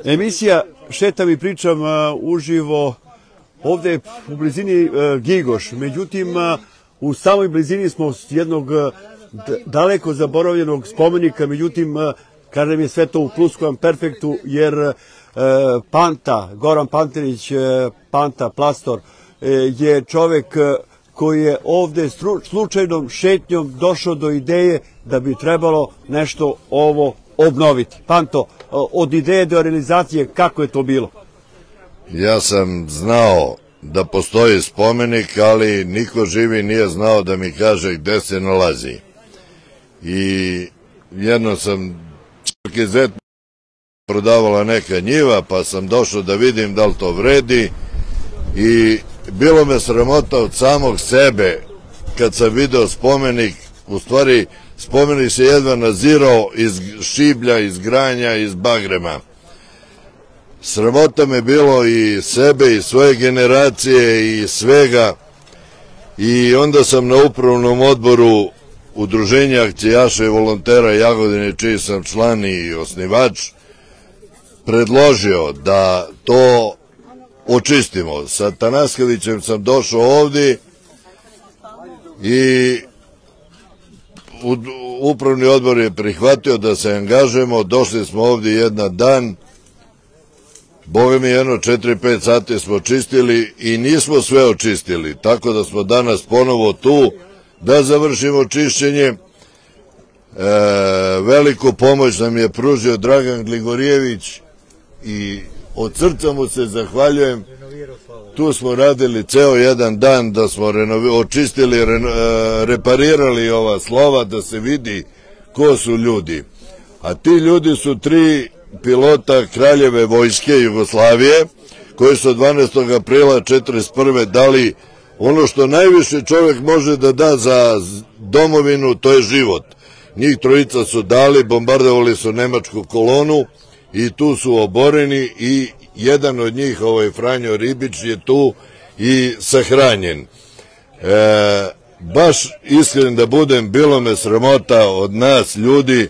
Emisija Šetam i pričam uživo ovde u blizini Gigoš. Međutim, u samoj blizini smo jednog daleko zaboravljenog spomenika. Međutim, kažem je sve to u pluskom perfektu, jer Panta, Goran Pantelić, Panta Plastor, je čovek koji je ovde slučajnom šetnjom došao do ideje da bi trebalo nešto ovo obnoviti. Panto, od ideje do realizacije, kako je to bilo? Ja sam znao da postoji spomenik, ali niko živi nije znao da mi kaže gde se nalazi. I jedno sam, čak i zet prodavala neka njiva, pa sam došao da vidim da li to vredi i bilo me sramota od samog sebe kad sam video spomenik. U stvari, spomenik se jedva nazirao iz šiblja, iz granja, iz bagrema. Sramota me bilo i sebe i svoje generacije i svega. I onda sam na upravnom odboru Udruženja akcijaša i volontera Jagodine, čiji sam član i osnivač, predložio da to očistimo. Sa Tanaskovićem sam došao ovdje i upravni odbor je prihvatio da se angažujemo. Došli smo ovdje jedan dan, boga mi jedno 4-5 sati smo čistili i nismo sve očistili, tako da smo danas ponovo tu da završimo čišćenje. Veliku pomoć nam je pružio Dragan Gligorijević i od srca mu se zahvaljujem. Tu smo radili ceo jedan dan da smo očistili, reparirali ova slova da se vidi ko su ljudi. A ti ljudi su 3 pilota Kraljeve vojske Jugoslavije koji su 12. aprila 1941. dali ono što najviše čovjek može da da za domovinu, to je život. Njih 3 su dali, bombardovali su nemačku kolonu i tu su oboreni i jedan od njih, Franjo Ribić, je tu i sahranjen. Baš iskren da budem, bilo me sramota od nas ljudi.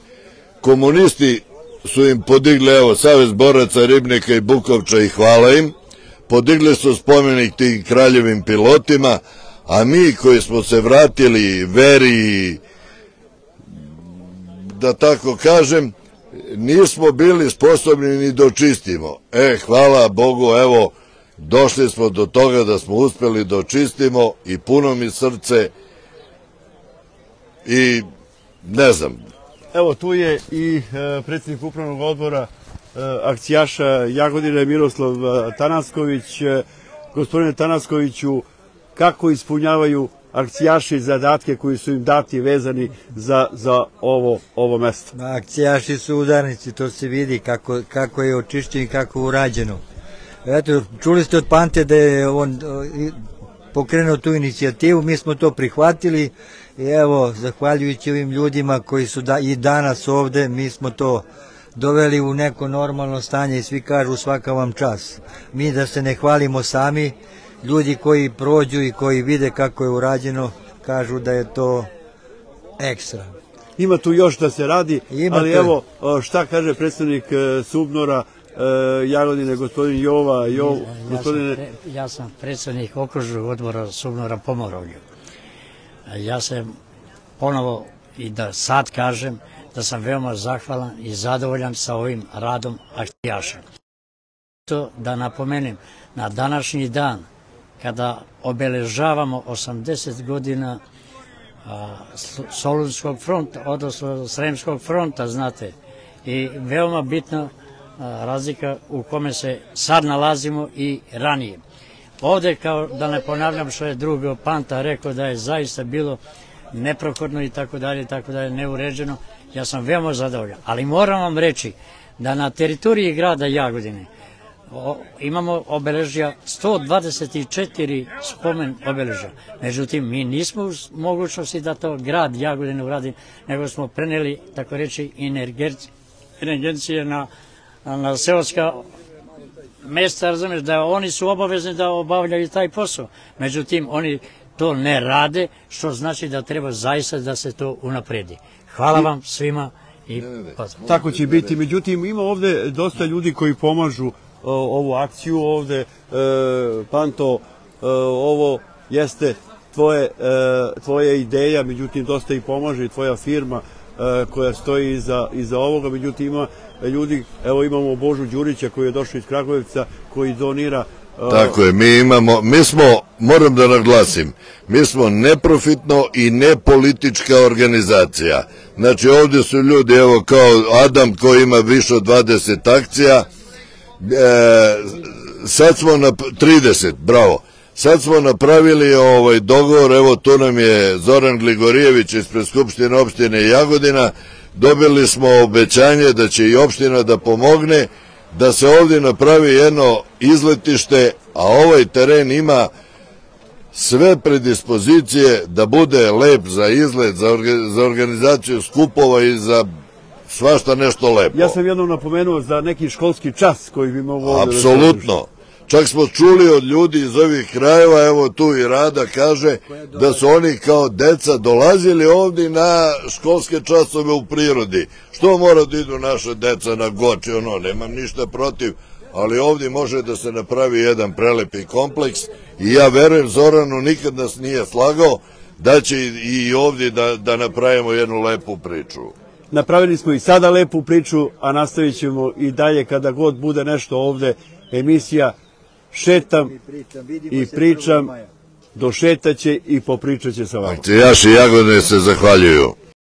Komunisti su im podigli, evo, Savez boraca Ribnika i Bukovča, i hvala im, podigli su spomenik tim kraljevim pilotima, a mi koji smo se vratili veri, da tako kažem, nismo bili sposobni ni da očistimo. Hvala Bogu, evo, došli smo do toga da smo uspeli da očistimo i puno mi srce i ne znam. Evo, tu je i predsjednik upravnog odbora akcijaša Jagodine, Miroslav Tanasković. Gospodine Tanaskoviću, kako ispunjavaju akcijaši zadatke koji su im dati vezani za ovo mesto? Akcijaši su udarnici, to se vidi kako je očišćeno i kako je urađeno. Eto, čuli ste od Pante da je on pokrenuo tu inicijativu, mi smo to prihvatili i evo, zahvaljujući ovim ljudima koji su i danas ovde, mi smo to doveli u neko normalno stanje i svi kažu svaka vam čast. Mi da se ne hvalimo sami, ljudi koji prođu i koji vide kako je urađeno kažu da je to ekstra. Ima tu još da se radi, ali evo šta kaže predstavnik SUBNOR-a Jagodine, gospodin Jova. Ja sam predsednik okružnog odbora SUBNOR-a Pomoravlju. Ja sam ponovo i da sad kažem da sam veoma zahvalan i zadovoljan sa ovim radom akcijaša. Da napomenem, na današnji dan, kada obeležavamo 80 godina Solunskog fronta, odnosno Sremskog fronta, znate, i veoma bitna razlika u kome se sad nalazimo i ranije. Ovde, kao da ne ponavljam što je drugo Panta rekao, da je zaista bilo neprohodno i tako dalje, neuređeno, ja sam veoma zadovoljan. Ali moram vam reći da na teritoriji grada Jagodine imamo obeležja 124 spomen obeležja. Međutim, mi nismo u mogućnosti da to grad Jagodine uradi, nego smo preneli, tako reći, ingerencije na seoska mesta, razumiješ, da oni su obavezni da obavljaju taj posao. Međutim, oni to ne rade, što znači da treba zaista da se to unapredi. Hvala vam svima i Tako će biti, međutim ima ovde dosta ljudi koji pomažu ovu akciju ovde, Panto, ovo jeste tvoja ideja, međutim dosta i pomaže i tvoja firma koja stoji iza ovoga, međutim ima ljudi, evo imamo Božu Đurića koji je došao iz Kragujevca, koji donira. Tako je, mi smo, moram da naglasim, mi smo neprofitno i nepolitička organizacija. Znači ovdje su ljudi, evo kao Adam koji ima više od 20 akcija, sad smo na 30, bravo. Sad smo napravili dogovor, evo tu nam je Zoran Gligorijević ispred Skupštine opštine Jagodina, dobili smo obećanje da će i opština da pomogne, da se ovdje napravi jedno izletište, a ovaj teren ima sve predispozicije da bude lep za izlet, za organizaciju skupova i za svašta nešto lepo. Ja sam jednom napomenuo za neki školski čas koji bi mogo ovdje... Apsolutno. Čak smo čuli od ljudi iz ovih krajeva, evo tu i Rada kaže, da su oni kao deca dolazili ovdje na školske časove u prirodi. Što mora da idu naše deca na Goči, nemam ništa protiv, ali ovdje može da se napravi jedan prelepi kompleks i ja verujem Zoranu, nikad nas nije slagao, da će i ovdje da napravimo jednu lepu priču. Napravili smo i sada lepu priču, a nastavit ćemo i dalje kada god bude nešto ovdje, emisija Šetam i pričam, došetaće i popričaće sa vama. Akcijaši Jagodine se zahvaljuju.